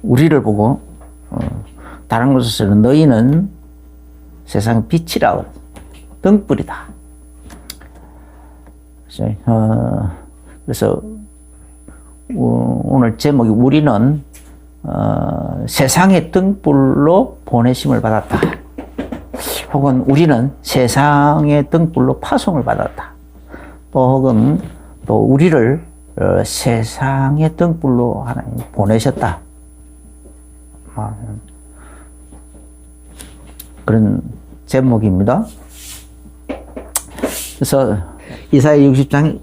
우리를 보고 다른 곳에서는 너희는 세상 빛이라 등불이다. 그래서 오늘 제목이 우리는 세상의 등불로 보내심을 받았다. 혹은 우리는 세상의 등불로 파송을 받았다. 또 혹은 또 우리를 세상의 등불로 하나님 보내셨다. 그런 제목입니다. 그래서 이사야 60장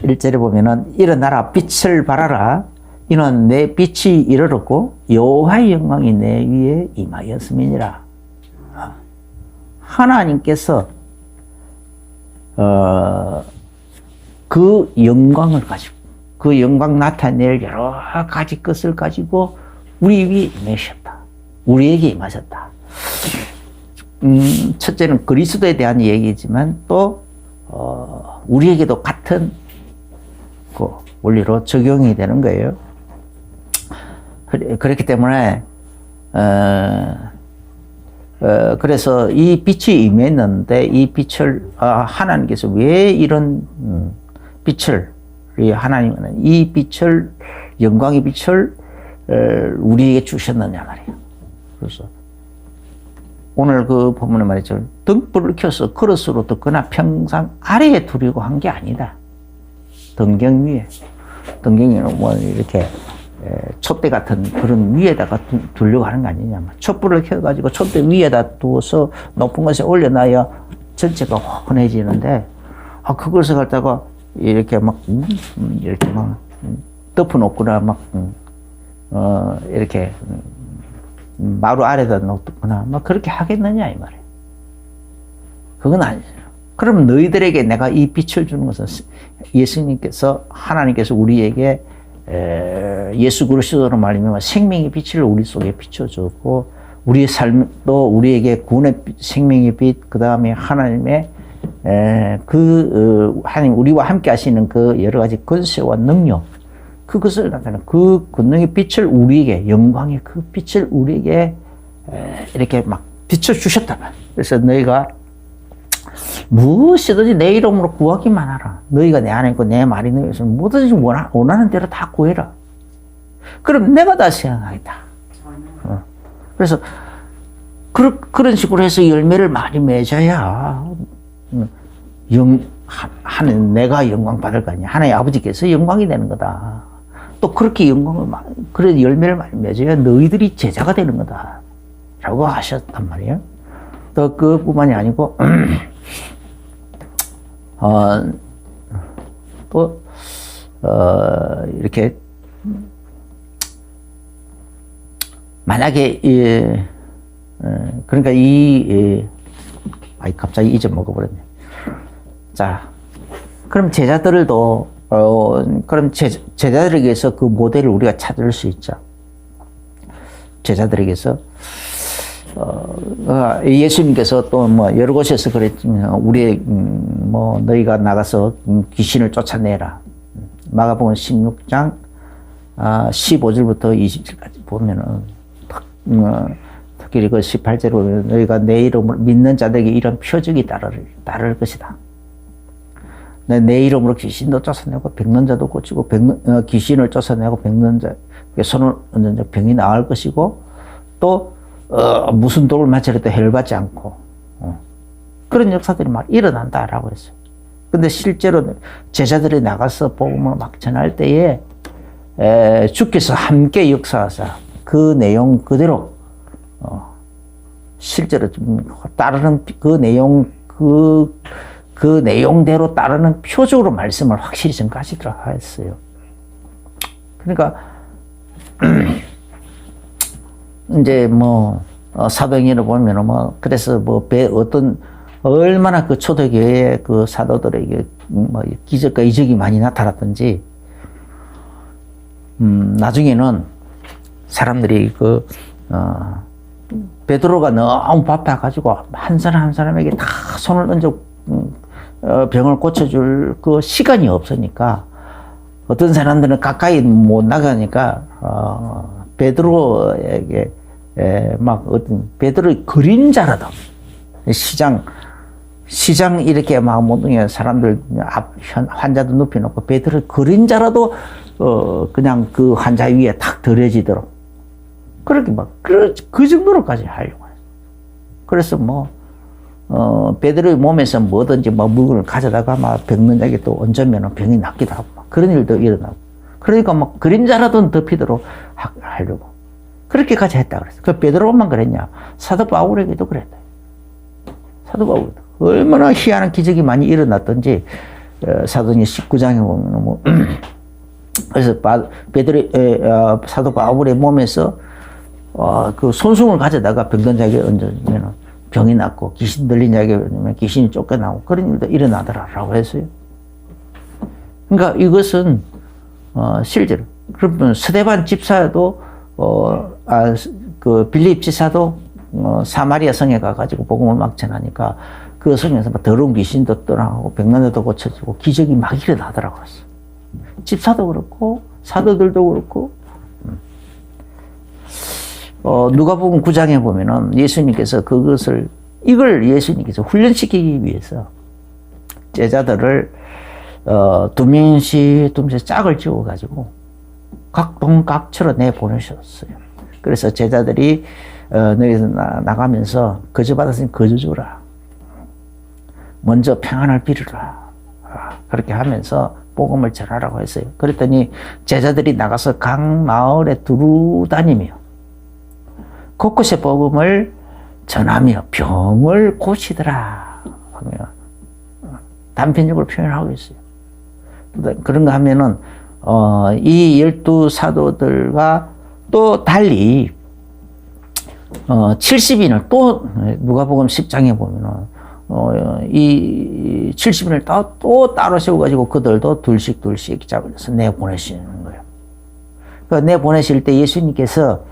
1절에 보면은 일어나라 빛을 발하라 이는 내 빛이 이르렀고 여호와의 영광이 내 위에 임하였음이니라. 하나님께서 그 영광을 가지고 그 영광 나타낼 여러 가지 것을 가지고 우리 위에 임하셨다. 우리에게 임하셨다. 첫째는 그리스도에 대한 얘기지만 또 우리에게도 같은 그 원리로 적용이 되는 거예요. 그렇기 때문에 그래서 이 빛이 임했는데 이 빛을 하나님께서 왜 이런 빛을 하나님은 이 빛을 영광의 빛을 우리에게 주셨느냐 말이에요. 그래서 오늘 그 본문에 말했죠. 등불을 켜서 그릇으로 덮거나 평상 아래에 두려고 한 게 아니다. 등경 위에. 등경 위에는 뭐 이렇게 촛대 같은 그런 위에다가 두려고 하는 거 아니냐. 촛불을 켜가지고 촛대 위에다 두어서 높은 곳에 올려놔야 전체가 환해지는데, 그것을 갖다가 이렇게 막, 이렇게 막 덮어놓거나 막, 이렇게, 마루 아래다 놓거나 막 그렇게 하겠느냐 이 말이에요. 그건 아니죠. 그럼 너희들에게 내가 이 빛을 주는 것은 예수님께서 하나님께서 우리에게 예수 그리스도로 말미암아 생명의 빛을 우리 속에 비춰주고 우리의 삶도 우리에게 구원의 생명의 빛, 그 다음에 하나님의 하나님 우리와 함께 하시는 그 여러 가지 권세와 능력, 그것을 나타내는 그 권능의 빛을 우리에게, 영광의 그 빛을 우리에게 이렇게 막 비춰주셨다. 그래서 너희가 무엇이든지 내 이름으로 구하기만 하라. 너희가 내 안에 있고 내 말이 너희 있으면 뭐든지 원하는 대로 다 구해라. 그럼 내가 다 수행하겠다. 그래서 그런 식으로 해서 열매를 많이 맺어야 하나님 내가 영광 받을 거 아니야. 하나님 아버지께서 영광이 되는 거다. 또 그렇게 그래 열매를 많이 맺어야 너희들이 제자가 되는 거다. 라고 하셨단 말이에요. 또 그뿐만이 아니고 또 이렇게 만약에 그러니까 갑자기 잊어먹어버렸네. 자, 그럼 제자들도 그럼 제자들에게서 그 모델을 우리가 찾을 수 있죠. 제자들에게서 예수님께서 또 뭐 여러 곳에서 그랬지만 우리 너희가 나가서 귀신을 쫓아내라. 마가복음 16장 15절부터 20절까지 보면은 특히 그 18절에 보면 너희가 내 이름을 믿는 자들에게 이런 표적이 따를 것이다. 내 이름으로 귀신도 쫓아내고 백는 자도 고치고 귀신을 쫓아내고 백는 자에게 손을 얹은 자 병이 나을 것이고 또 무슨 독을 맞으려도 해를 받지 않고 그런 역사들이 막 일어난다라고 했어요. 근데 실제로 제자들이 나가서 복음을 막 전할 때에 주께서 함께 역사하사 그 내용 그대로 실제로 따르는 그 내용 그 내용대로 따르는 표적으로 말씀을 확실히 전가하시더라 했어요. 그러니까 이제 사도행전을 보면은 그래서 얼마나 그 초대교회의 그 사도들에게 기적과 이적이 많이 나타났던지 나중에는 사람들이 베드로가 너무 바빠가지고 한 사람 한 사람에게 다 손을 얹어 병을 고쳐줄 그 시간이 없으니까 어떤 사람들은 가까이 못 나가니까 베드로에게 막 어떤 베드로의 그림자라도 시장 이렇게 막 모든 사람들 환자도 눕혀놓고 베드로의 그림자라도 그냥 그 환자 위에 탁 들여지도록 그렇게 막 그 정도로까지 하려고 했어요. 그래서 뭐 베드로의 몸에서 뭐든지 뭐 물건을 가져다가 막 병든 자에게 또 얹으면 병이 낫기도 하고 막 그런 일도 일어나고 그러니까 막 그림자라도 덮이도록 하려고 그렇게까지 했다 그랬어. 그 베드로만 그랬냐? 사도 바울에게도 그랬다. 사도 바울도 얼마나 희한한 기적이 많이 일어났던지 사도행 19장에 보면 뭐 그래서 사도 바울의 몸에서 그 손수건을 가져다가 병든 자에게 얹으면 병이 낫고 귀신 들린 자에게 얹으면 귀신이 쫓겨나고 그런 일도 일어나더라라고 했어요. 그러니까 이것은 실제로 그러면 스데반 집사도 그 빌립 집사도 사마리아 성에 가가지고 복음을 막 전하니까 그 성에서 막 더러운 귀신도 떠나고 병난자도 고쳐지고 기적이 막 일어나더라고요. 집사도 그렇고 사도들도 그렇고 누가복음 9장에 보면은 예수님께서 이걸 예수님께서 훈련시키기 위해서 제자들을 두 명씩 짝을 지어가지고 각 동각처로 내보내셨어요. 그래서 제자들이 너희에서 나가면서 거저 받았으니 거저 주라. 먼저 평안을 빌으라. 그렇게 하면서 복음을 전하라고 했어요. 그랬더니 제자들이 나가서 각 마을에 두루 다니며 곳곳에 복음을 전하며 병을 고치더라 하며 단편적으로 표현하고 있어요. 그런가 하면은 이 12사도들과 또 달리 70인을 또 누가복음 10장에 보면은 이 70인을 또 따로 세워가지고 그들도 둘씩 잡아서 내보내시는 거예요. 그러니까 내보내실 때 예수님께서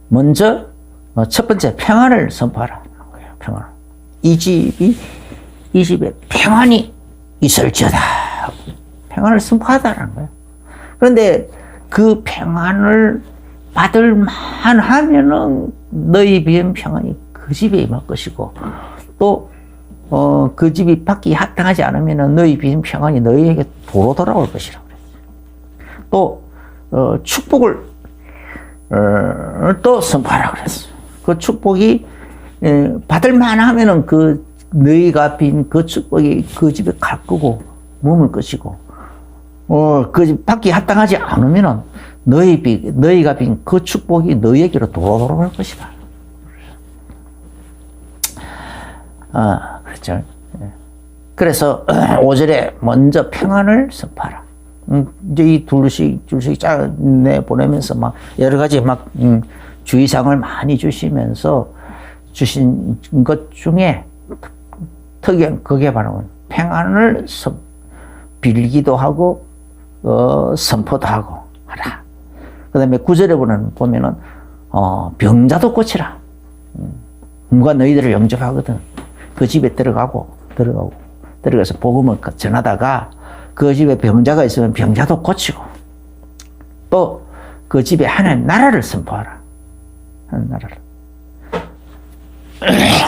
먼저 첫 번째 평안을 선포하라는 거예요. 평안. 이 집에 평안이 있을지어다. 평안을 선포하다라는 거예요. 그런데 그 평안을 받을 만하면은 너희 비엔 평안이 그 집에 임할 것이고 또 그 집이 받기 합당하지 않으면은 너희 비엔 평안이 너희에게 도로 돌아올 것이라고 그랬어요. 또 축복을 또 선포하라고 그랬어요. 그 축복이 받을 만하면은 그 너희가 빈 그 축복이 그 집에 갈 거고 머물 것이고 그 집 받기 합당하지 않으면은 너희가 빈 그 축복이 너희에게로 돌아올 것이다. 그렇죠. 그래서 5절에 먼저 평안을 선포하라. 이제 이 둘씩 내보내면서 막 여러 가지 막 주의사항을 많이 주시면서 주신 것 중에 특이한 그게 바로 평안을 빌기도 하고 선포도 하고 하라. 그 다음에 9절에 보면은 병자도 고치라. 누가 너희들을 영접하거든 그 집에 들어가서 복음을 전하다가 그 집에 병자가 있으면 병자도 고치고 또 그 집에 하나님 나라를 선포하라. 하나님 나라를.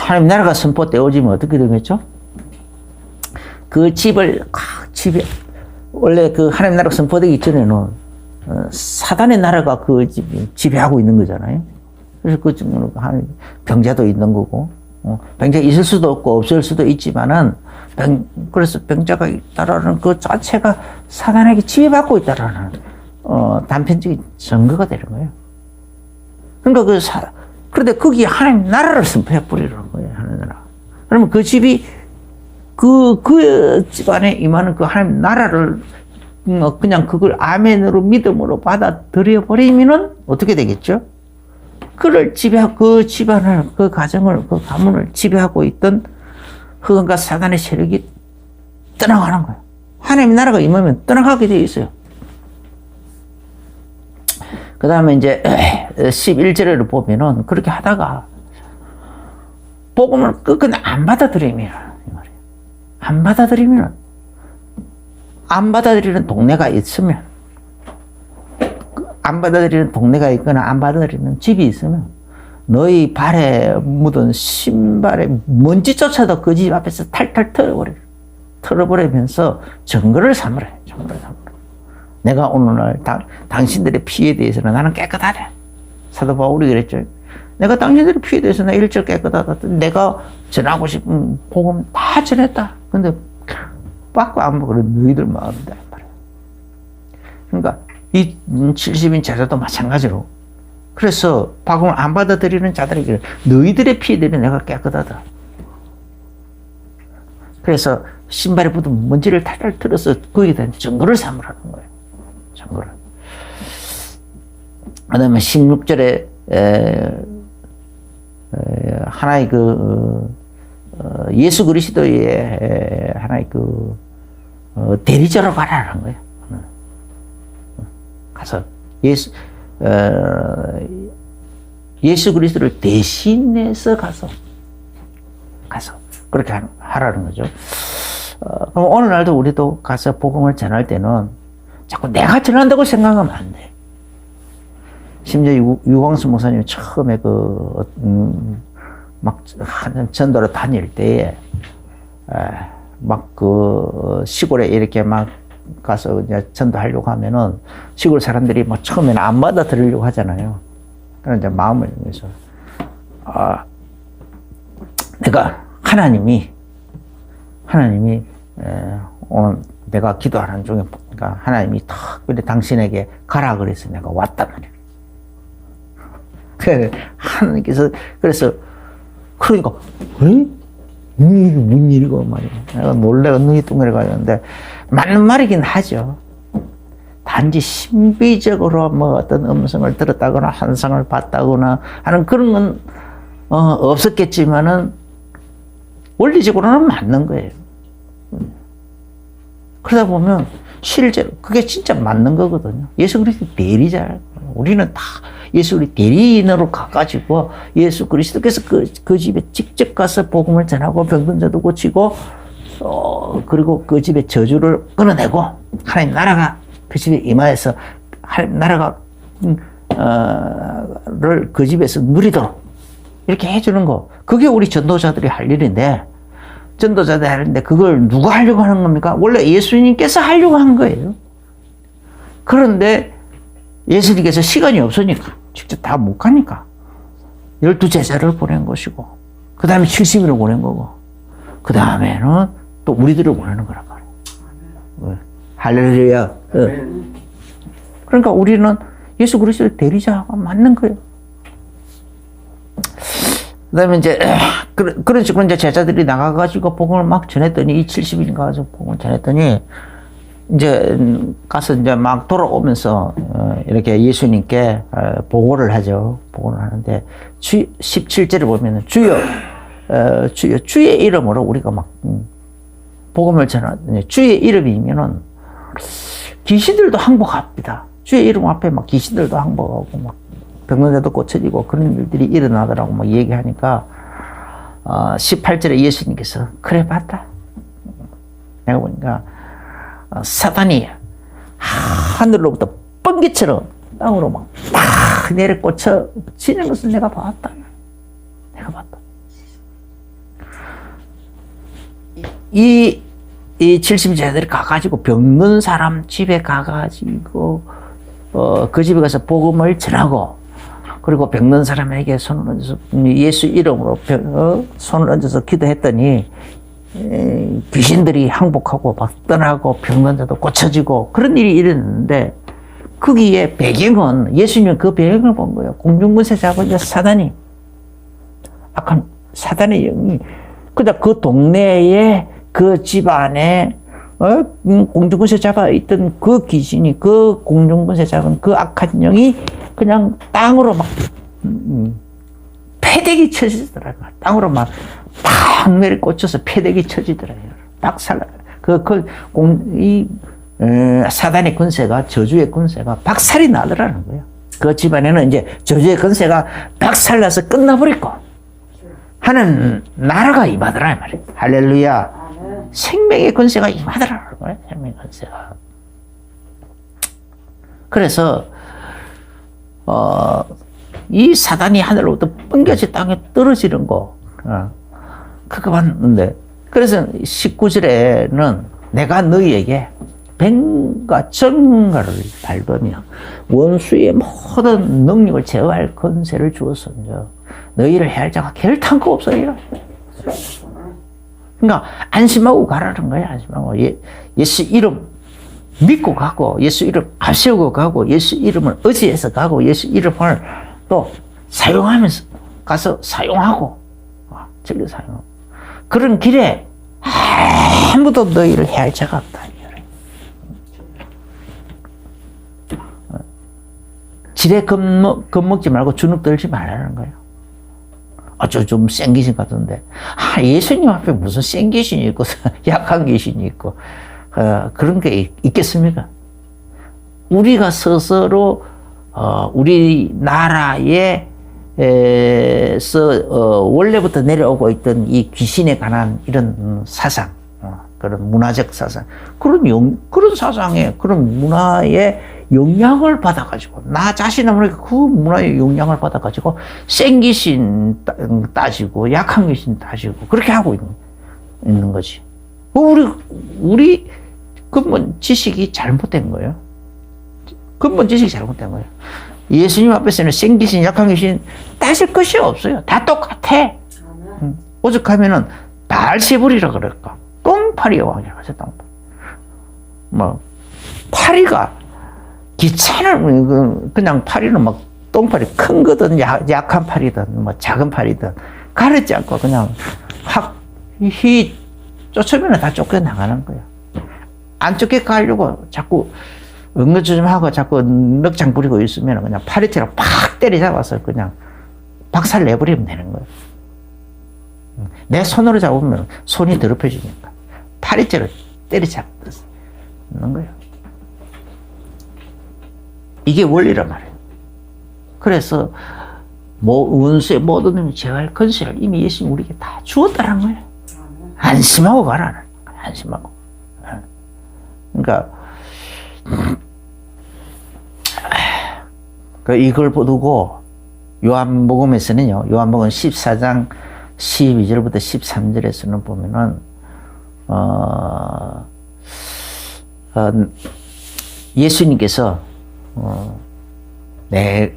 하나님 나라가 선포되어지면 어떻게 되겠죠? 그 집에 원래 그 하나님 나라가 선포되기 전에는 사단의 나라가 그 지배하고 있는 거잖아요. 그래서 그 병자도 있는 거고 병자가 있을 수도 없고 없을 수도 있지만은 그래서 병자가 있다라는 그 자체가 사단에게 지배받고 있다라는 단편적인 증거가 되는 거예요. 그러니까 그런데 거기에 하나님 나라를 선포해 버리는 거예요. 하나님 나라. 그러면 그 집이 그 집안에 임하는 그 하나님 나라를 그냥 그걸 아멘으로 믿음으로 받아들여 버리면은 어떻게 되겠죠? 그를 지배하고 그 집안을 그 가정을 그 가문을 지배하고 있던 흑암과 사단의 세력이 떠나가는 거예요. 하나님 나라가 임하면 떠나가게 되어 있어요. 그 다음에 이제 11절을 보면은 그렇게 하다가 복음을 끝끝내 안 받아들이면 이 말이에요. 안 받아들이면, 안 받아들이는 동네가 있으면, 안 받아들이는 동네가 있거나 안 받아들이는 집이 있으면 너희 발에 묻은 신발에 먼지조차도 그 집 앞에서 탈탈 털어버리면서 증거를 삼으래. 내가 오늘날 당신들의 피에 대해서는 나는 깨끗하네. 사도 바울이 그랬죠. 내가 당신들의 피에 대해서는 일절 깨끗하다. 내가 전하고 싶은 복음 다 전했다. 근데 받고 안 먹으면 너희들 마음이다. 그러니까 이 70인 제자도 마찬가지로. 그래서 복음을 안 받아들이는 자들에게 너희들의 피에 대해 내가 깨끗하다. 그래서 신발에 묻은 먼지를 탈탈 털어서 거기에 대한 증거를 삼으라는 거예요. 증거를. 그 다음에 16절에 하나의 예수 그리스도의 하나의 대리자로 가라는 거예요. 가서 예수 그리스도를 대신해서 가서 그렇게 하라는 거죠. 그럼 오늘날도 우리도 가서 복음을 전할 때는 자꾸 내가 전한다고 생각하면 안 돼. 심지어 유광수 목사님 처음에 막 전도로 다닐 때에 막 시골에 이렇게 막 가서 이제 전도하려고 하면은 시골 사람들이 뭐 처음에는 안 받아들이려고 하잖아요. 그런 이제 마음을 위해서 내가 하나님이 오늘 내가 기도하는 중에 그러니까 하나님이 특별히 당신에게 가라 그래서 내가 왔단 말이에요. 하나님께서 그래서 그러니까 이게 뭔 일이고 말이야. 내가 몰래 엉덩이 뚱그려 가는데 맞는 말이긴 하죠. 단지 신비적으로 뭐 어떤 음성을 들었다거나 환상을 봤다거나 하는 그런 건 없었겠지만은 원리적으로는 맞는 거예요. 그러다 보면 실제로 그게 진짜 맞는 거거든요. 예수 그리스도 대리자예요. 우리는 다 예수 그리스도 대리인으로 가가지고 예수 그리스도께서 그 집에 직접 가서 복음을 전하고 병든 자도 고치고 그리고 그 집의 저주를 끊어내고 하나님 나라가 그 집에 임하여서 하나님 나라가 그 집에서 누리도록 이렇게 해주는 거. 그게 우리 전도자들이 할 일인데 전도자들이 하는데 그걸 누가 하려고 하는 겁니까? 원래 예수님께서 하려고 한 거예요. 그런데 예수님께서 시간이 없으니까 직접 다 못 가니까 12제자를 보낸 것이고 그 다음에 70일을 보낸 거고 그 다음에는 또 우리들을 보내는 거란 말이에요. 할렐루야. 그러니까 우리는 예수 그리스도의 대리자가 맞는 거예요. 그 다음에 이제 그런 식으로 이제 제자들이 나가가지고 복음을 막 전했더니 이 70일 가서 복음을 전했더니 이제 가서 이제 막 돌아오면서 이렇게 예수님께 보고를 하죠. 보고를 하는데 17절을 보면은 주여 주의 이름으로 우리가 막 복음을 전하더니 주의 이름이면은 귀신들도 항복합니다. 주의 이름 앞에 막 귀신들도 항복하고 막 병원자도 고쳐지고 그런 일들이 일어나더라고 막 얘기하니까 18절에 예수님께서 그래 봤다. 내가 보니까 사단이 하늘로부터 번개처럼 땅으로 막 딱 내려 꽂혀지는 것을 내가 봤다. 내가 봤다. 이 70제자들이 가가지고 병든 사람 집에 가가지고 그 집에 가서 복음을 전하고 그리고 병든 사람에게 손을 얹어서 예수 이름으로 손을 얹어서 기도했더니 귀신들이 항복하고 막 떠나고 병든 자도 고쳐지고 그런 일이 일어났는데 거기에 배경은 예수님은 그 배경을 본 거예요. 공중권세 잡은 이제 사단이 악한 사단의 영이 그냥 그 동네에 그 집안에 공중권세 잡아 있던 그 귀신이 그 공중권세 잡은 그 악한 영이 그냥 땅으로 막 패대기 쳐지더라고요. 땅으로 막 팍 내려 꽂혀서 패대기 쳐지더라고요. 박살 사단의 권세가 저주의 권세가 박살이 나더라는 거예요. 그 집안에는 이제 저주의 권세가 박살나서 끝나버리고 하는 나라가 임하더라 말이에요. 할렐루야. 생명의 권세가 임하더라는 거예요. 생명의 권세가. 그래서 이 사단이 하늘로부터 뻥겨져 땅에 떨어지는 거 그거 봤는데, 그래서 19절에는 내가 너희에게 뱀과 정갈을 밟으며 원수의 모든 능력을 제어할 권세를 주었으며 너희를 해할 자가 결탄코 없어요. 그러니까 안심하고 가라는 거야. 안심하고 예수 이름 믿고 가고, 예수 이름 앞세우고 가고, 예수 이름을 의지해서 가고, 예수 이름을 또 사용하면서 가서 사용하고, 즐겨 사용하고. 그런 길에 아무도 너희를 해할 자가 없다. 지레 겁먹지 말고 주눅 들지 말라는 거예요. 좀 센 귀신 같은데. 예수님 앞에 무슨 센 귀신이 있고, 약한 귀신이 있고, 그런 게 있겠습니까? 우리가 스스로, 우리나라에서, 원래부터 내려오고 있던 이 귀신에 관한 이런 사상, 그런 문화적 사상, 그런 사상에, 그런 문화에 영향을 받아가지고, 나 자신은 모르게 그 문화의 영향을 받아가지고, 센 귀신 따지고, 약한 귀신 따지고, 그렇게 하고 있는 거지. 우리 근본 지식이 잘못된 거예요. 근본 지식이 잘못된 거예요. 예수님 앞에서는 센 귀신, 약한 귀신 따질 것이 없어요. 다 똑같아. 오죽하면은 바알세불이라 그럴까. 똥파리의 왕이라고 하죠, 똥파리. 파리가 귀찮은, 그냥 파리는 막 똥파리, 큰 거든 약한 파리든 작은 파리든 가르지 않고 그냥 쫓으면 다 쫓겨나가는 거야. 안 쫓겨가려고 자꾸 응거주춤하고 자꾸 넉장 부리고 있으면 그냥 파리채로 팍 때려잡아서 그냥 박살 내버리면 되는 거야. 내 손으로 잡으면 손이 더럽혀지니까 파리채로 때려잡는 거예요. 이게 원리란 말이에요. 그래서 원수의 모든 놈이 제어할 권세를 이미 예수님 우리에게 다 주었다는 거예요. 안심하고 가라는 거예요. 안심하고. 그러니까 이걸 보고 요한복음에서는요, 요한복음 14장 12절부터 13절에서는 보면은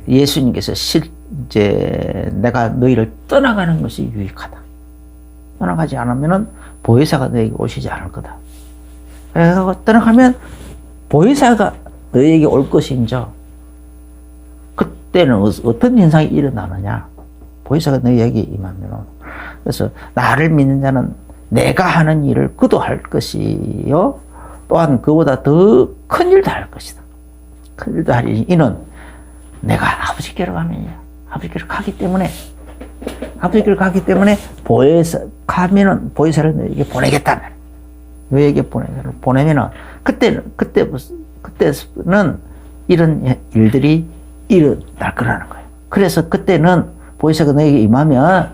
예수님께서 실제 내가 너희를 떠나가는 것이 유익하다. 떠나가지 않으면은 보혜사가 너에게 오시지 않을 거다. 그래서 떠나가면 보혜사가 너에게 올 것인저, 그때는 어떤 현상이 일어나느냐? 보혜사가 너에게 임하면, 그래서 나를 믿는 자는 내가 하는 일을 그도 할 것이요, 또한 그보다 더 큰 일도 할 것이다. 큰 일도 하리니 이는 내가 아버지께로 가면이야. 아버지께로 가기 때문에 가면은 보혜사를 너에게 보내겠다. 너에게 보내면은 그때는 이런 일들이 일어날 거라는 거예요. 그래서 그때는 보혜사가 너에게 임하면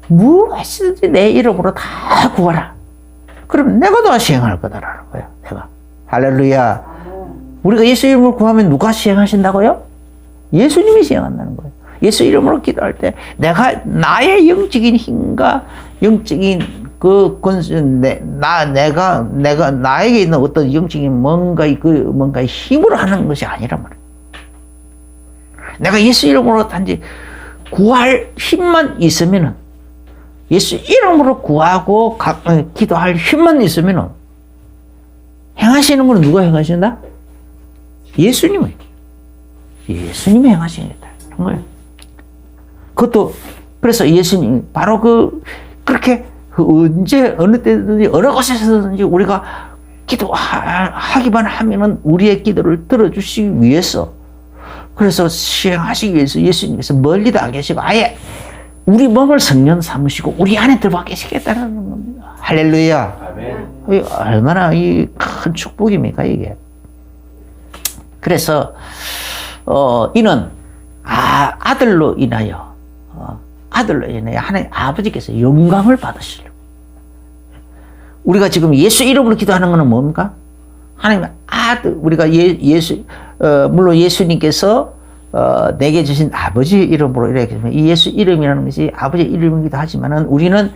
무엇이든지 내 이름으로 다 구하라. 그럼 내가 다 시행할 거다라는 거예요. 내가. 할렐루야. 우리가 예수 이름으로 구하면 누가 시행하신다고요? 예수님이 시행한다는 거예요. 예수 이름으로 기도할 때 내가 나의 영적인 힘과 영적인 그 권세, 내가 나에게 있는 어떤 영적인 뭔가의 힘으로 하는 것이 아니란 말이에요. 내가 예수 이름으로 단지 구할 힘만 있으면은, 예수 이름으로 구하고 기도할 힘만 있으면은, 행하시는 건 누가 행하신다? 예수님이 행하시겠다는 거예요. 그것도, 그래서 예수님, 바로 그렇게 언제, 어느 때든지, 어느 곳에서든지 우리가 기도하기만 하면은 우리의 기도를 들어주시기 위해서, 그래서 시행하시기 위해서 예수님께서 멀리도 안 계시고 아예 우리 몸을 성령 삼으시고 우리 안에 들어와 계시겠다는 겁니다. 할렐루야. 아멘. 얼마나 큰 축복입니까, 이게. 그래서, 이는 아들로 인하여 하나님 아버지께서 영광을 받으시려고. 우리가 지금 예수 이름으로 기도하는 것은 뭡니까? 하나님 아들, 우리가 물론 예수님께서 내게 주신 아버지 이름으로 이렇게 이 예수 이름이라는 것이 아버지 이름이기도 하지만은 우리는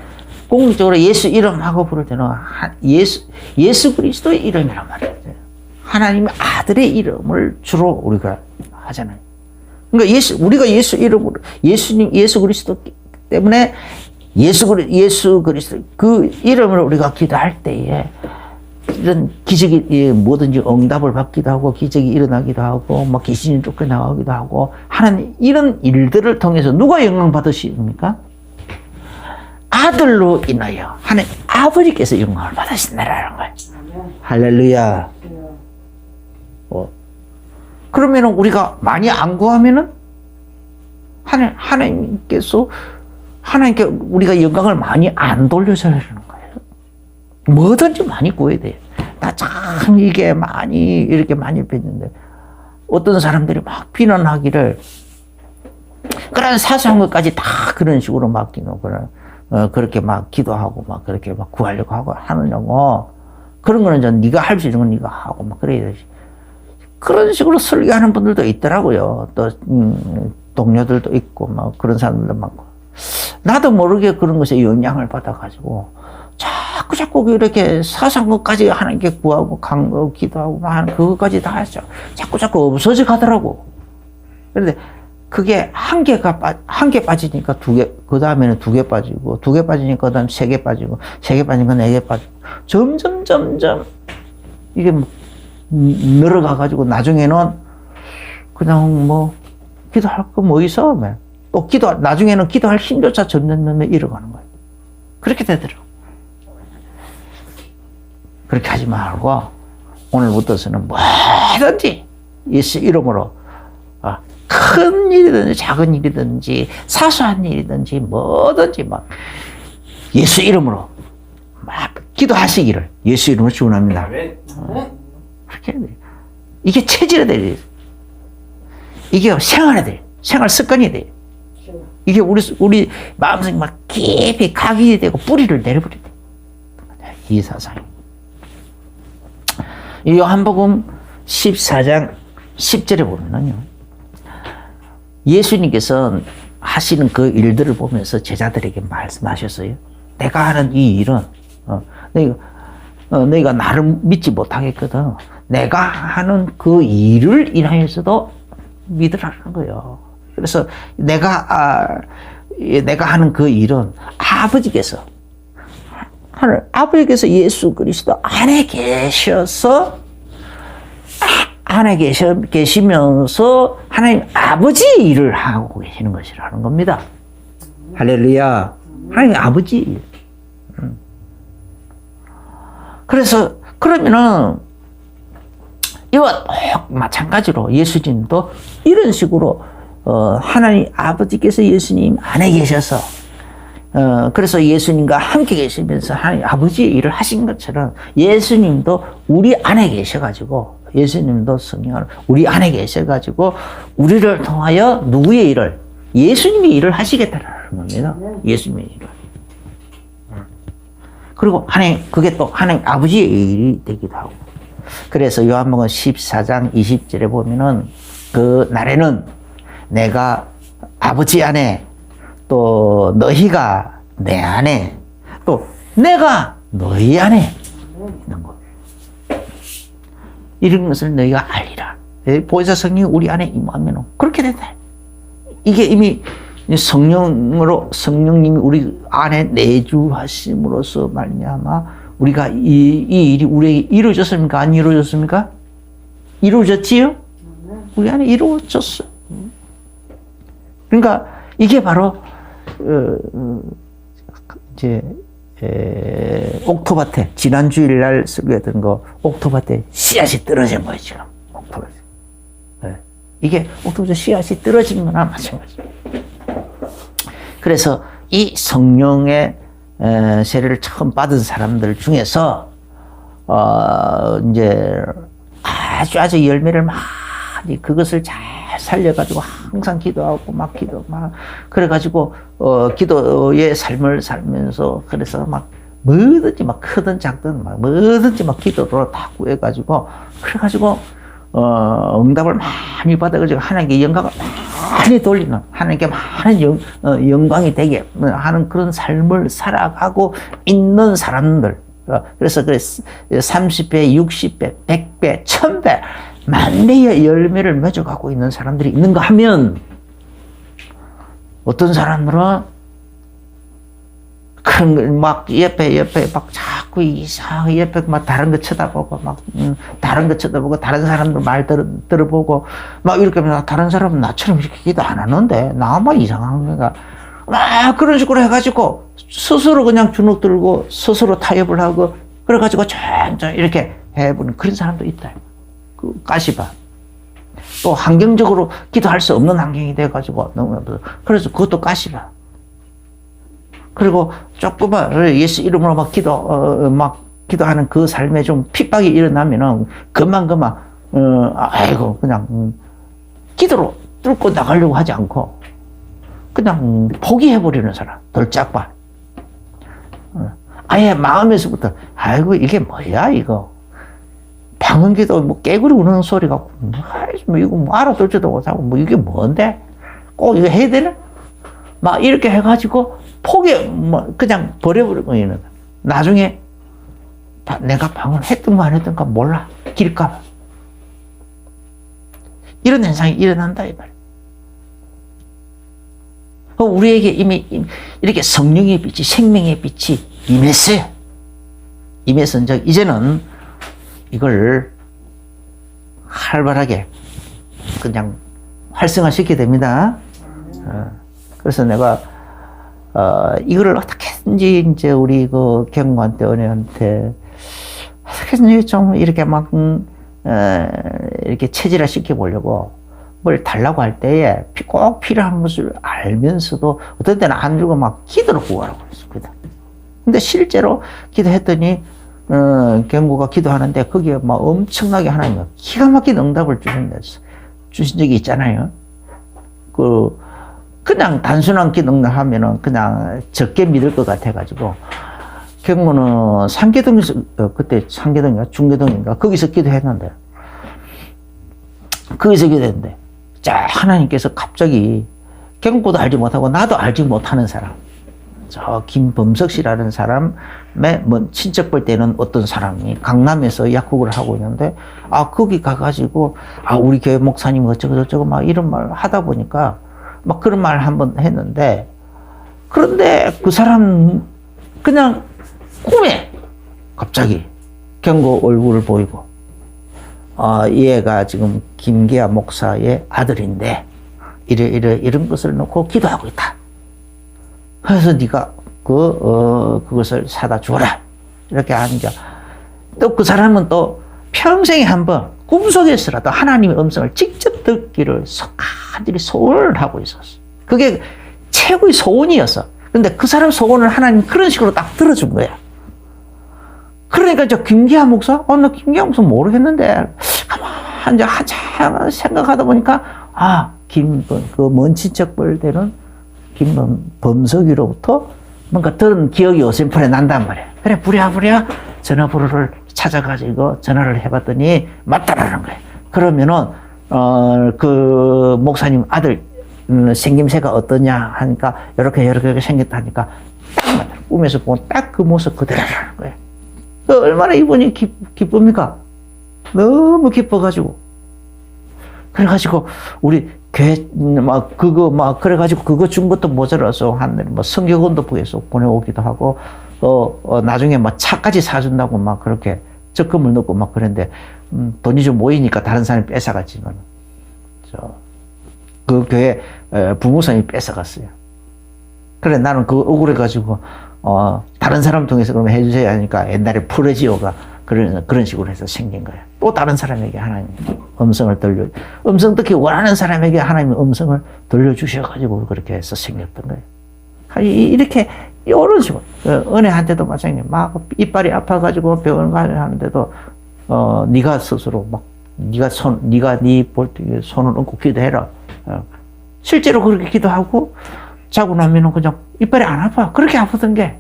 공식적으로 예수 이름하고 부를 때는 예수 그리스도의 이름이란 말이에요. 하나님의 아들의 이름을 주로 우리가 하잖아요. 그러니까 우리가 예수 이름으로 예수 그리스도 때문에 예수 그리스도 그 이름으로 우리가 기도할 때에 이런 기적이 뭐든지 응답을 받기도 하고 기적이 일어나기도 하고 뭐 귀신이 쫓겨나가기도 하고 하는 이런 일들을 통해서 누가 영광 받으십니까? 아들로 인하여 하나님 아버지께서 영광을 받으신다라는 거예요. 할렐루야. 그러면 우리가 많이 안 구하면은 하나님께 우리가 영광을 많이 안 돌려줘야 되는 거예요. 뭐든지 많이 구해야 돼요. 나 참 이게 이렇게 많이 뵀는데 어떤 사람들이 막 비난하기를 그런 사소한 것까지 다 그런 식으로 맡기는 그렇게 막 기도하고 막 그렇게 막 구하려고 하고 하느냐고. 그런 거는 전 네가 할 수 있는 건 네가 하고 막 그래야 되지. 그런 식으로 설교하는 분들도 있더라고요. 또 동료들도 있고 막 그런 사람들도 많고. 나도 모르게 그런 것에 영향을 받아가지고 자꾸 이렇게 사소한 것까지 하나님께 구하고 간구 기도하고 막 하는 그것까지 다 했죠. 자꾸 없어져 가더라고. 그런데 그게 한 개 빠지니까 두 개, 그 다음에는 두 개 빠지고, 두 개 빠지니까 그 다음 세 개 빠지고, 세 개 빠지니까 네 개 빠지고, 점점 이게 늘어가가지고 나중에는 그냥 뭐 기도할 거 뭐 있어? 또 나중에는 기도할 힘조차 점점 잃어가는 거예요. 그렇게 되더라고. 그렇게 하지 말고 오늘부터서는 뭐든지 예수 이름으로 큰 일이든지 작은 일이든지 사소한 일이든지 뭐든지 막 예수 이름으로 막 기도하시기를 예수 이름으로 축원합니다. 그렇게 해야 돼요. 이게 체질이 돼요. 이게 생활이 돼요. 생활 습관이 돼요. 이게 우리 마음속에 막 깊이 각인이 되고 뿌리를 내려버려야 돼요. 이 사상이. 요한복음 14장 10절에 보면은요, 예수님께서 하시는 그 일들을 보면서 제자들에게 말씀하셨어요. 내가 하는 이 일은 너희가 나를 믿지 못하겠거든. 내가 하는 그 일을 인하여서도 믿으라는 거예요. 그래서 내가 하는 그 일은 아버지께서 예수 그리스도 안에 계시면서 하나님 아버지 일을 하고 계시는 것이라는 겁니다. 할렐루야. 하나님 아버지 일. 그래서 그러면은 이와 마찬가지로 예수님도 이런 식으로 하나님 아버지께서 예수님 안에 계셔서 그래서 예수님과 함께 계시면서 하나님 아버지의 일을 하신 것처럼 예수님도 우리 안에 계셔가지고 예수님도 성령을 우리 안에 계셔가지고 우리를 통하여 누구의 일을? 예수님의 일을 하시겠다는 겁니다. 예수님의 일을. 그리고 그게 또 하나님 아버지의 일이 되기도 하고. 그래서 요한복음 14장 20절에 보면은 그 날에는 내가 아버지 안에 또 너희가 내 안에 또 내가 너희 안에 있는 것. 이런 것을 너희가 알리라. 보혜사 성령이 우리 안에 임하면 그렇게 된다. 이게 이미 성령님이 우리 안에 내주하심으로써 말미암아 우리가 이 일이 우리에게 이루어졌습니까? 안 이루어졌습니까? 이루어졌지요? 우리 안에 이루어졌어. 그러니까 이게 바로 이제 옥토밭에 지난 주일날 쓰게된 거 옥토밭에 씨앗이 떨어진 거예요 지금. 옥토밭에. 이게 옥토밭에 씨앗이 떨어진 거나 마찬가지예요. 그래서 이 성령의 세례를 처음 받은 사람들 중에서 이제 아주 열매를 많이 그것을 잘 살려가지고 항상 기도하고 그래가지고 기도의 삶을 살면서 그래서 막 뭐든지 막 크든 작든 막 뭐든지 막 기도로 다 구해가지고 그래가지고 응답을 많이 받아가지고 하나님께 영광을 많이 돌리는 하나님께 많은 영광이 되게 하는 그런 삶을 살아가고 있는 사람들. 그래서 30배, 60배, 100배, 1000배 만배의 열매를 맺어가고 있는 사람들이 있는가 하면 어떤 사람들은 막 옆에 막 자꾸 이상하게 옆에 막 다른 거 쳐다보고 막 다른 거 쳐다보고 다른 사람들 말 들어보고 막 이렇게 하면 다른 사람은 나처럼 이렇게 기도 안 하는데 나만 이상한 거가 막 그런 식으로 해가지고 스스로 그냥 주눅 들고 스스로 타협을 하고 그래가지고 점점 이렇게 해보는 그런 사람도 있다. 그 가시바. 또 환경적으로 기도할 수 없는 환경이 돼가지고 너무 그래서 그것도 가시바. 그리고 조금만 예수 이름으로 막 기도하는 그 삶에 좀 핍박이 일어나면은 그만 아이고 그냥 기도로 뚫고 나가려고 하지 않고 그냥 포기해버리는 사람 돌짝발. 아예 마음에서부터 아이고 이게 뭐야 이거 방언기도 뭐 깨구리 우는 소리 같고 뭐 이거 뭐 알아듣지도 못하고 뭐 이게 뭔데 꼭 이거 해야 되나 막 이렇게 해가지고 뭐 그냥 버려버리고 있는 나중에 내가 방언 했던가 안 했던가 몰라 길까 이런 현상이 일어난다 이 말이야. 우리에게 이미 이렇게 성령의 빛이 생명의 빛이 임했어요. 임해서 이제는 이걸 활발하게 그냥 활성화시키게 됩니다. 그래서 내가 이거를 어떻게든지 이제 우리 그 경관대 은혜한테 어떻게든지 좀 이렇게 막 이렇게 체질화 시켜보려고 뭘 달라고 할 때에 꼭 필요한 것을 알면서도 어떤 때는 안 주고 막 기도로 구하라고 했습니다. 근데 실제로 기도했더니 경구가 기도하는데 거기에 막 엄청나게 하나님이 기가 막힌 응답을 주신 적이 있잖아요. 그냥 단순한 기도 하면은 그냥 적게 믿을 것 같아가지고 경구는 상계동에서 그때 상계동인가 중계동인가 거기서 기도했는데 자 하나님께서 갑자기 경구도 알지 못하고 나도 알지 못하는 사람 저 김범석 씨라는 사람의 친척벌 때는 어떤 사람이 강남에서 약국을 하고 있는데 거기 가가지고 우리 교회 목사님 어쩌고 막 이런 말 하다 보니까 막 그런 말 한번 했는데 그런데 그 사람 그냥 꿈에 갑자기 경고 얼굴을 보이고 얘가 지금 김기아 목사의 아들인데 이런 것을 놓고 기도하고 있다. 그래서 네가 그것을 사다 주어라. 이렇게 하니까 또 그 사람은 또 평생에 한번 꿈속에서라도 하나님의 음성을 직접 듣기를 간절히 소원을 하고 있었어. 그게 최고의 소원이었어. 근데 그 사람 소원을 하나님 그런 식으로 딱 들어준 거야. 그러니까 저 김기아 목사? 나 김기아 목사 모르겠는데 가만히 한참 생각하다 보니까 그 먼 친척벌 되는 김범석이로부터 뭔가 들은 기억이 어셈풀에 난단 말이야. 그래 부랴부랴 전화번호를 찾아가지고 전화를 해봤더니 맞다라는 거야. 그러면은 그 목사님 아들 생김새가 어떠냐 하니까 이렇게 생겼다 하니까 딱 맞다. 꿈에서 본 딱 그 모습 그대로라는 거야. 얼마나 이분이 기쁩니까? 너무 기뻐가지고. 그래가지고, 우리 교회, 그래가지고 그거 준 것도 모자라서 성경원도 부에서 보내오기도 하고, 나중에 차까지 사준다고 그렇게 적금을 넣고 그랬는데, 돈이 좀 모이니까 다른 사람이 뺏어갔지만, 그 교회 부목사님이 뺏어갔어요. 그래, 나는 그거 억울해가지고, 다른 사람 통해서 그러면 해주셔야 하니까 옛날에 프레지오가 그런 식으로 해서 생긴 거야. 또 다른 사람에게 하나님 음성 듣기 원하는 사람에게 하나님의 음성을 들려주셔가지고 그렇게 해서 생겼던 거예요. 이렇게, 이런 식으로. 은혜한테도 마찬가지로 막 이빨이 아파가지고 병원 가야 하는데도, 네가 스스로 네가 네 볼때에 손을 얹고 기도해라. 실제로 그렇게 기도하고 자고 나면은 그냥 이빨이 안 아파. 그렇게 아프던 게.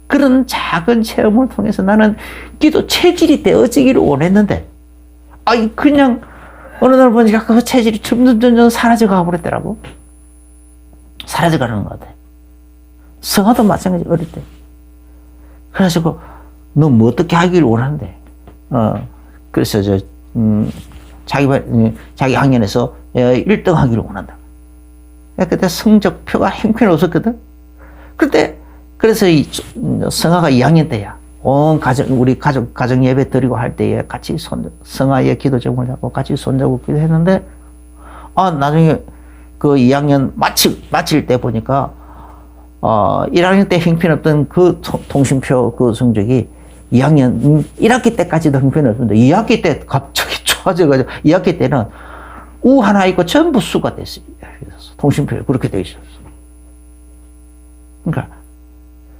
그런 작은 체험을 통해서 나는 기도 체질이 되어지기를 원했는데, 그냥 어느 날 보니까 그 체질이 점점 사라져가 버렸더라고. 사라져가는 것 같아. 성화도 마찬가지, 어릴 때. 그래가지고, 너 뭐 어떻게 하기를 원하는데? 그래서 자기 학년에서 1등 하기를 원한다. 그때 성적표가 형편없었거든? 그래서 성화가 2학년 때야. 우리 가정 예배 드리고 할 때에 같이 성화의 기도 제목을 잡고 같이 손잡고 기도했는데, 나중에 그 2학년 마칠 때 보니까, 1학년 때 형편없던 그 통신표 그 성적이 2학년 1학기 때까지도 형편없었는데 2학기 때 갑자기 좋아져가지고 2학기 때는 우 하나 있고 전부 수가 됐어요. 통신표에 그렇게 돼 있었어. 그러니까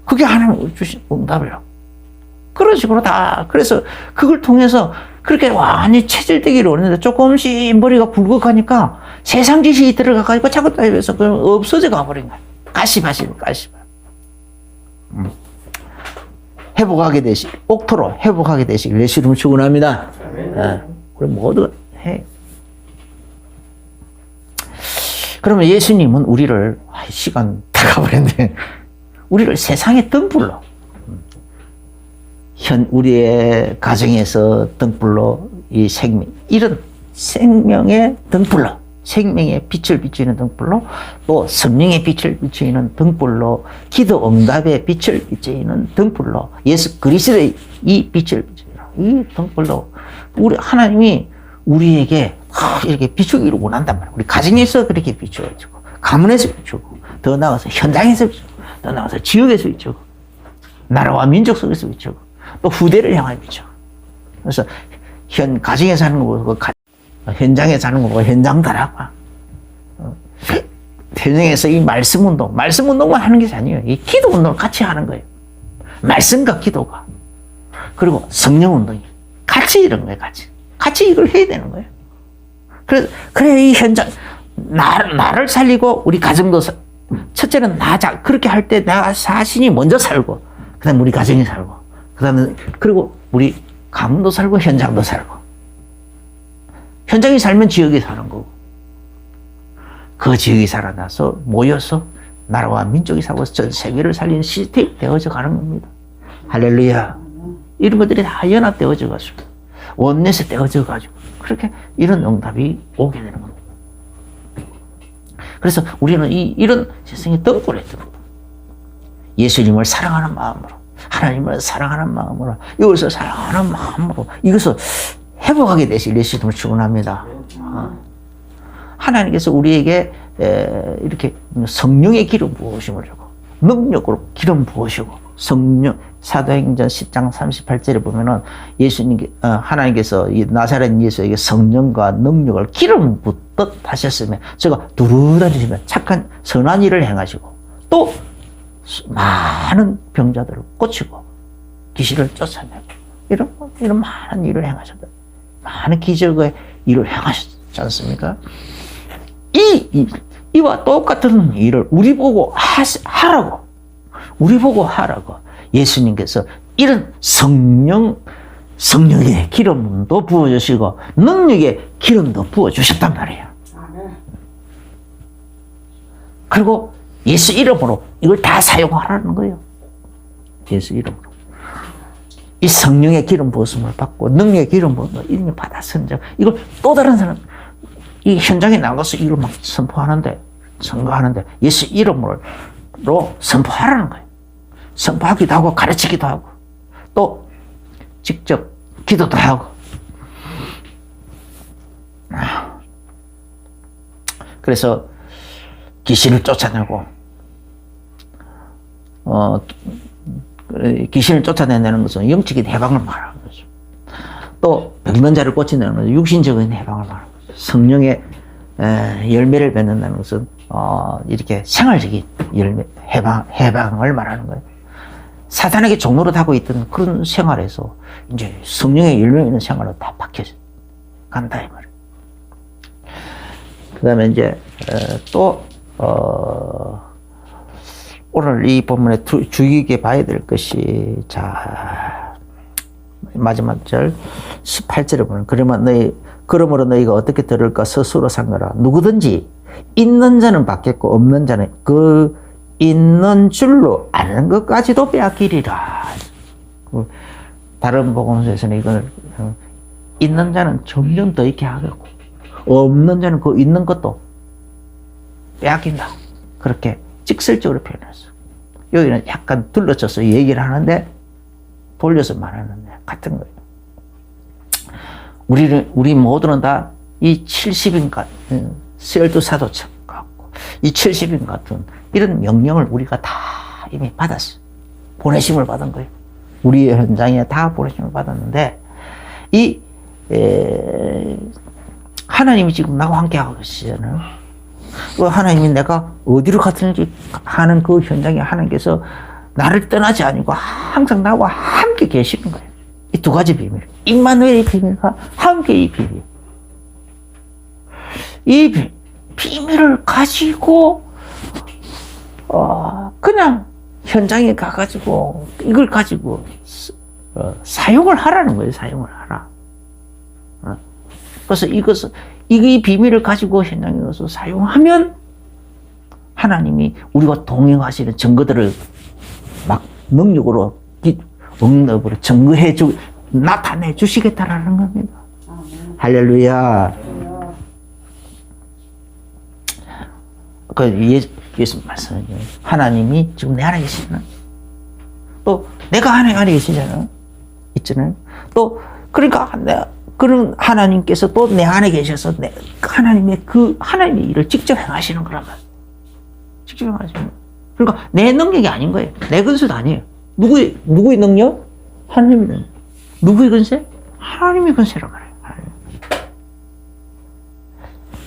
그게 하나님 주신 응답이라고. 그런 식으로 그래서 그걸 통해서 그렇게 완전히 체질되기를 원했는데 조금씩 머리가 굴곡하니까 세상 지식이 들어가가지고 자꾸 따위면서 없어져 가버린 거야. 가시밭이네, 가시밭. 회복하게 되시길, 옥토로 회복하게 되시길 예수 이름으로 축원합니다. 우리 모두 해. 그러면 예수님은 우리를, 시간 다 가버렸네. 우리를 세상의 등불로, 우리의 가정에서 등불로, 이런 생명의 등불로, 생명의 빛을 비추는 등불로, 또 성령의 빛을 비추는 등불로, 기도 응답의 빛을 비추는 등불로, 예수 그리스도의 이 빛을 비추는 이 등불로, 하나님이 우리에게 이렇게 비추기를 원한단 말이야. 우리 가정에서 그렇게 비추어주고, 가문에서 비추고, 더 나아가서 현장에서 비추고, 더 나아가서 지역에서 비추고, 나라와 민족 속에서 비추고, 또 후대를 향하여 비추고. 그래서 가정에 사는 거고, 현장에 사는 거고, 현장다라고. 현장에서 이 말씀 운동만 하는 게 아니에요. 이 기도 운동을 같이 하는 거예요. 말씀과 기도가. 그리고 성령 운동이. 같이 이런 거예요, 같이 이걸 해야 되는 거예요. 그래, 이 현장, 나를 살리고, 우리 가정도, 첫째는 그렇게 할 때 나 자신이 먼저 살고, 그 다음에 우리 가정이 살고, 그리고 우리 가문도 살고, 현장도 살고. 현장이 살면 지역이 사는 거고, 그 지역이 살아나서 모여서 나라와 민족이 살고 전 세계를 살리는 시스템이 되어져 가는 겁니다. 할렐루야. 이런 것들이 다 연합되어져 가지고, 원넷에 되어져 가지고, 그렇게 이런 응답이 오게 되는 겁니다. 그래서 우리는 이런 세상에 등불에 예수님을 사랑하는 마음으로, 하나님을 사랑하는 마음으로, 이것을 사랑하는 마음으로, 이것을 회복하게 되실 예수 이름으로 축원합니다. 하나님께서 우리에게 이렇게 성령의 기름 부으심을 주고, 능력으로 기름 부으시고, 성령, 사도행전 10장 38절에 보면은 하나님께서 이 나사렛 예수에게 성령과 능력을 기름 붓듯 하셨으며, 제가 두루다니시며 착한 선한 일을 행하시고, 또 많은 병자들을 고치고, 귀신을 쫓아내고, 이런 많은 일을 행하셨다. 많은 기적의 일을 행하셨지 않습니까? 이와 똑같은 일을 우리 보고 하라고 예수님께서 이런 성령의 기름도 부어주시고 능력의 기름도 부어주셨단 말이에요. 그리고 예수 이름으로 이걸 다 사용하라는 거예요. 예수 이름으로. 이 성령의 기름 부었음을 받고 능력의 기름 부었음을 이름을 받았으니 이걸 또 다른 사람 이 현장에 나가서 이걸 막 선포하는데 예수 이름으로 선포하라는 거예요. 선포하기도 하고 가르치기도 하고 또 직접 기도도 하고. 그래서 귀신을 쫓아내고 귀신을 쫓아내는 것은 영적인 해방을 말하는 거죠. 또 병든 자를 고치는 것은 육신적인 해방을 말하는 거죠. 성령의 열매를 맺는다는 것은 이렇게 생활적인 해방을 말하는 거예요. 사탄에게 종로로 하고 있던 그런 생활에서 이제 성령의 열매 있는 생활로 다 바뀌어 간다 이 말이에요. 그 다음에 이제 또 오늘 이 본문에 주의 깊게 봐야 될 것이, 자, 마지막 절 18절에 보면, 그러므로 너희가 어떻게 들을까 스스로 상거라. 누구든지 있는 자는 받겠고 없는 자는 그 있는 줄로 아는 것까지도 빼앗기리라. 다른 복음서에서는 이걸 있는 자는 점점 더 있게 하겠고 없는 자는 그 있는 것도 빼앗긴다. 그렇게 직설적으로 표현했어. 여기는 약간 둘러쳐서 얘기를 하는데 돌려서 말하는데 같은 거예요. 우리 모두는 다 이 70인 같은 스열두 사도처럼 같고 이 70인 같은 이런 명령을 우리가 다 이미 받았어. 보내심을 받은 거예요. 우리의 현장에 다 보내심을 받았는데 하나님이 지금 나와 함께 하고 계시잖아요. 하나님이 내가 어디로 갔는지 하는 그 현장에 하나님께서 나를 떠나지 않고 항상 나와 함께 계시는 거예요. 이 두 가지 비밀. 임마누엘의 비밀과 함께의 비밀. 이 비밀을 가지고 그냥 현장에 가가지고 이걸 가지고 사용을 하라는 거예요. 사용을 하라. 그래서 이 비밀을 가지고 현장에 가서 사용하면 하나님이 우리가 동행하시는 증거들을 막 능력으로 응답으로 증거해 나타내 주시겠다라는 겁니다. 할렐루야. 예수 말씀은 하나님이 지금 내 안에 계시잖아. 또 내가 하나님 안에 계시잖아. 있잖아요. 또 그러니까 그런 하나님께서 또 내 안에 계셔서 하나님의 일을 직접 행하시는 거란 말이야. 직접 행하시는 거야. 그러니까 내 능력이 아닌 거예요. 내 근세도 아니에요. 누구의 능력? 하나님의 능력. 누구의 근세? 하나님의 근세란 말이에요.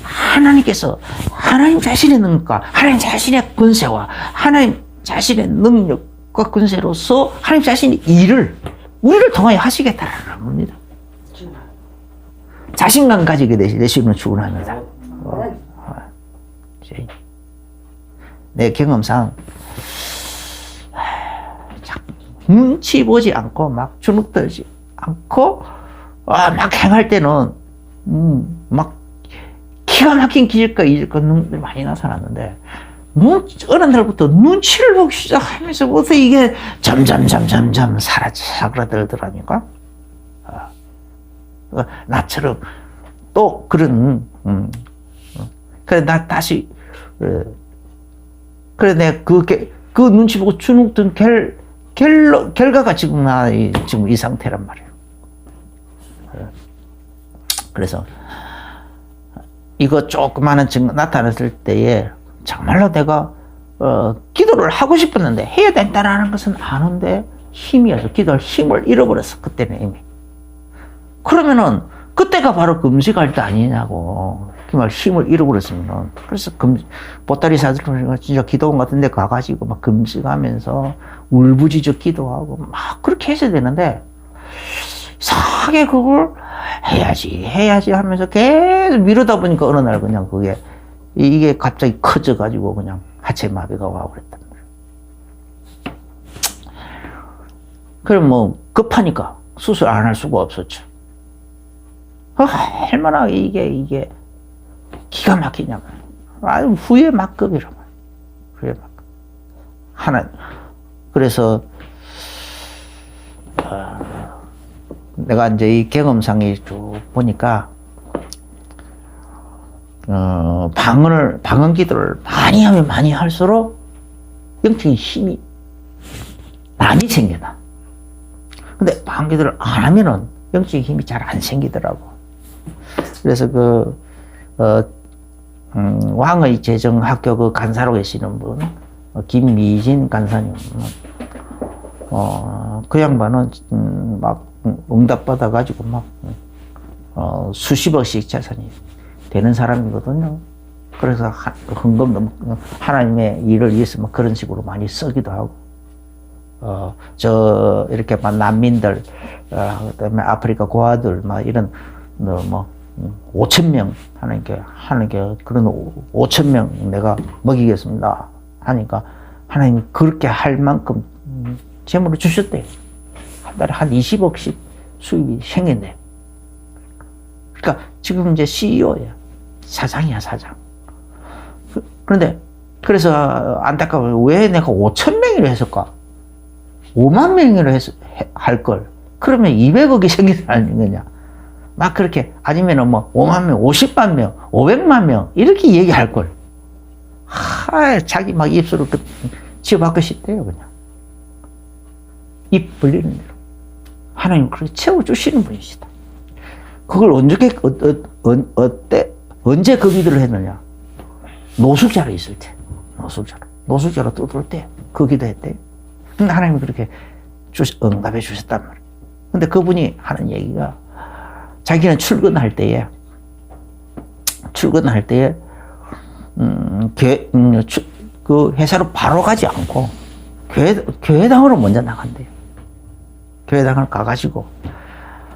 하나님께서 하나님 자신의 능력과 하나님 자신의 근세와 하나님 자신의 능력과 근세로서 하나님 자신의 일을 우리를 통하여 하시겠다라는 겁니다. 자신감 가지게 되시면 축원합니다. 내 경험상 눈치 보지 않고 막 주눅들지 않고 막 행할 때는 막 기가 막힌 기질과 이질과 능력들이 많이 나타났는데 어느 날부터 눈치를 보기 시작하면서부터 이게 점점 사라지더라니까. 나처럼 또 그런 그래 나 다시 그래 내가 그 눈치 보고 주눅든 결과가 지금 지금 이 상태란 말이에요. 그래서 이거 조그마한 증거 나타났을 때에 정말로 내가 기도를 하고 싶었는데 해야 된다라는 것은 아는데 힘이어서 기도할 힘을 잃어버렸어. 그때는 이미. 그러면은 그때가 바로 금식할 때 아니냐고. 그 말 힘을 잃어버렸으면. 그래서 보따리 사들고 진짜 기도원 같은 데 가가지고 막 금식하면서 울부짖어 기도하고 막 그렇게 해야 되는데 이상하게 그걸 해야지 하면서 계속 미루다 보니까 어느 날 그냥 이게 갑자기 커져가지고 그냥 하체마비가 와고 그랬단 말이에요. 그럼 뭐 급하니까 수술 안 할 수가 없었죠. 얼마나 이게 기가 막히냐면 아유 후회 막급이란 말이에요. 후회 막급. 그래서 내가 이제 이 경험상에 쭉 보니까 방언 기도를 많이 하면 많이 할수록 영적인 힘이 많이 생겨나. 근데 방언 기도를 안 하면은 영적인 힘이 잘 안 생기더라고. 그래서 왕의 재정학교 그 간사로 계시는 분, 김미진 간사님, 그 양반은 막 응답받아가지고 막 수십억씩 재산이 되는 사람이거든요. 그래서 헌금도 하나님의 일을 위해서 막 그런 식으로 많이 쓰기도 하고, 이렇게 막 난민들, 그다음에 아프리카 고아들, 막 이런, 5,000명 하나님께 그런 5,000명 내가 먹이겠습니다 하니까 하나님이 그렇게 할 만큼 재물을 주셨대요. 한 달에 한 20억씩 수입이 생긴대요. 그러니까 지금 이제 CEO야. 사장이야, 사장. 그런데 그래서 안타까워요. 왜 내가 5천 명이라 했을까? 5만 명이라 할 걸. 그러면 200억이 생기는 거냐? 막 그렇게 아니면은 뭐 5만 명, 50만 명, 500만 명 이렇게 얘기할 걸. 자기 막 입술을 지어받고 싶대요, 그냥. 입 벌리는 대로. 하나님 그렇게 채워주시는 분이시다. 그걸 언제 그 기도를 했느냐? 노숙자로 있을 때. 노숙자로 뜯을 때 그 기도했대요. 근데 하나님이 그렇게 응답해 주셨단 말이에요. 근데 그분이 하는 얘기가 자기는 출근할 때에 그 회사로 바로 가지 않고 교회당으로 먼저 나간대요. 교회당을 가가지고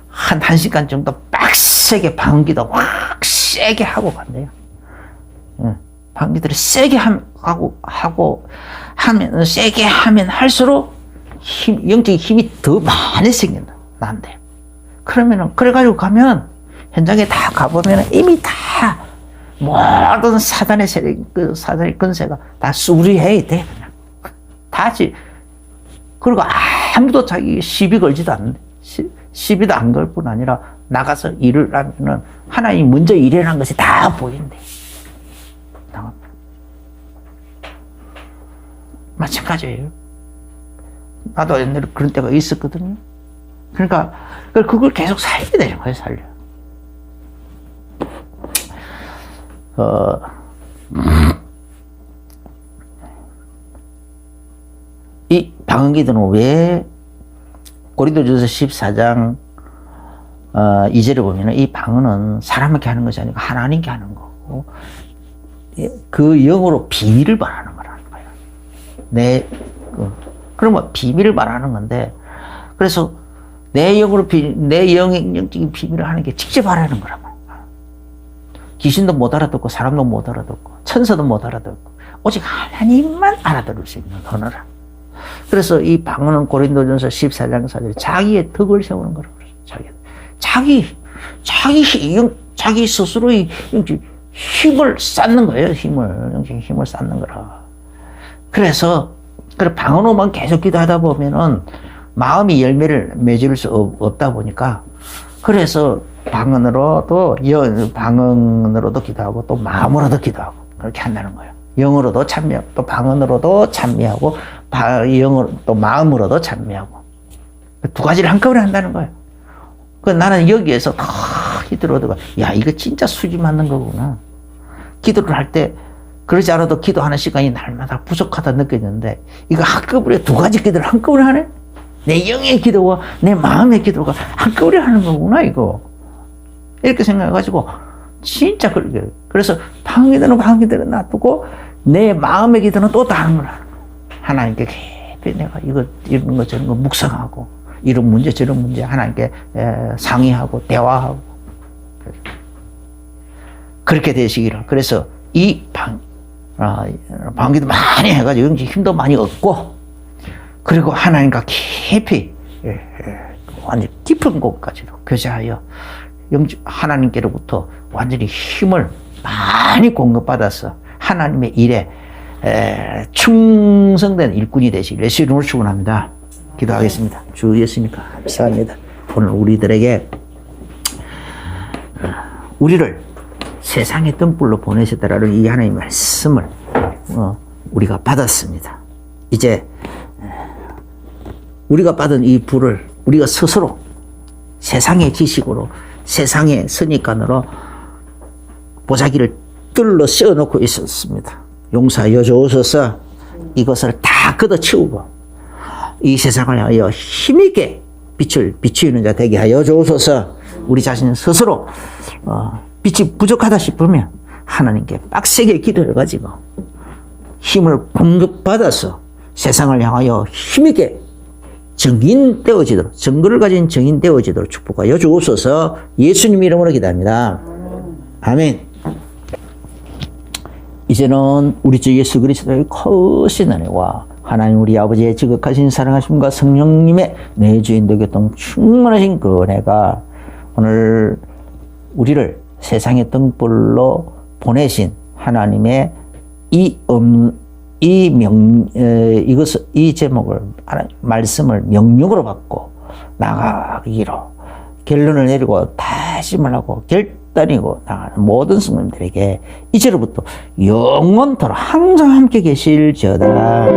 한 1시간 정도 빡세게 방기도 확 세게 하고 간대요. 방기들을 세게 하면 세게 하면 할수록 영적인 힘이 더 많이 난대요. 그러면은 그래가지고 가면 현장에 다 가보면 이미 다 모든 사단의 세력, 사단의 권세가 다 수리해야 돼, 그냥. 다지. 그리고 아무도 자기 시비 걸지도 않는데, 시비도 안 걸 뿐 아니라 나가서 일을 하면은 하나님이 먼저 일해낸 것이 다 보인대. 마찬가지예요. 나도 옛날에 그런 때가 있었거든요. 그러니까 그걸 계속 살려야 되는 거예요, 살려. 이 방언기도는 왜 고린도전서 14장 2절에 보면은 이 방언은 사람에게 하는 것이 아니고 하나님께 하는 거고 그 영으로 비밀을 말하는 거라는 거예요. 그러면 비밀을 말하는 건데 그래서 내 영적인 비밀을 하는 게 직접 말하는 거란 말이야. 귀신도 못 알아듣고 사람도 못 알아듣고 천사도 못 알아듣고 오직 하나님만 알아들을 수 있는 언어라. 그래서 이 방언은 고린도전서 14장 4절에 자기의 덕을 세우는 거라고 그래요. 자기 스스로의 힘을 쌓는 거예요. 힘을 쌓는 거라. 그래서 방언으로만 계속 기도하다 보면은 마음이 열매를 맺을 수 없다 보니까 그래서 방언으로도 기도하고 또 마음으로도 기도하고 그렇게 한다는 거예요. 영으로도 찬미하고 또 방언으로도 찬미하고 영으로 또 마음으로도 찬미하고 두 가지를 한꺼번에 한다는 거예요. 나는 여기에서 다 기도를 야 이거 진짜 수지 맞는 거구나. 기도를 할 때 그러지 않아도 기도하는 시간이 날마다 부족하다 느꼈는데 이거 한꺼번에 두 가지 기도를 한꺼번에 하네. 내 영의 기도와 내 마음의 기도가 한꺼번에 하는 거구나 이거. 이렇게 생각해가지고 진짜 그렇게 그래서 방언기도는 놔두고 내 마음의 기도는 또 다른 걸 하는 거야. 하나님께 깊이 내가 이런 거 저런 거 묵상하고 이런 문제 저런 문제 하나님께 상의하고 대화하고 그렇게 되시기를. 그래서 이 방언기도 많이 해가지고 힘도 많이 얻고 그리고 하나님과 깊이 완전 깊은 곳까지도 교제하여 하나님께로부터 완전히 힘을 많이 공급받아서 하나님의 일에 충성된 일꾼이 되시길 예수 이름으로 축원합니다. 기도하겠습니다. 주 예수님 감사합니다. 오늘 우리들에게 우리를 세상의 등불로 보내셨다라는 이 하나님의 말씀을 우리가 받았습니다. 이제 우리가 받은 이 불을 우리가 스스로 세상의 지식으로 세상의 선입관으로 보자기를 뜰로 씌워놓고 있었습니다. 용서하여 주옵소서. 이것을 다 걷어치우고 이 세상을 하여 힘있게 빛을 비추는 자 되게 하여 주옵소서. 우리 자신 스스로 빛이 부족하다 싶으면 하나님께 빡세게 기도해가지고 힘을 공급받아서 세상을 향하여 힘있게 정인 되어지도록 정글을 가진 정인 되어지도록 축복하여 주옵소서. 예수님 이름으로 기도합니다. 아멘. 이제는 우리 주 예수 그리스도의 크신 은혜와 하나님 우리 아버지의 지극하신 사랑하심과 성령님의 내 주인도 교통 충만하신 그 은혜가 오늘 우리를 세상의 등불로 보내신 하나님의 이 제목을, 말씀을 명령으로 받고 나가기로 결론을 내리고 다짐을 하고 결단이고 나가는 모든 성도님들에게 이제로부터 영원토록 항상 함께 계실지어다.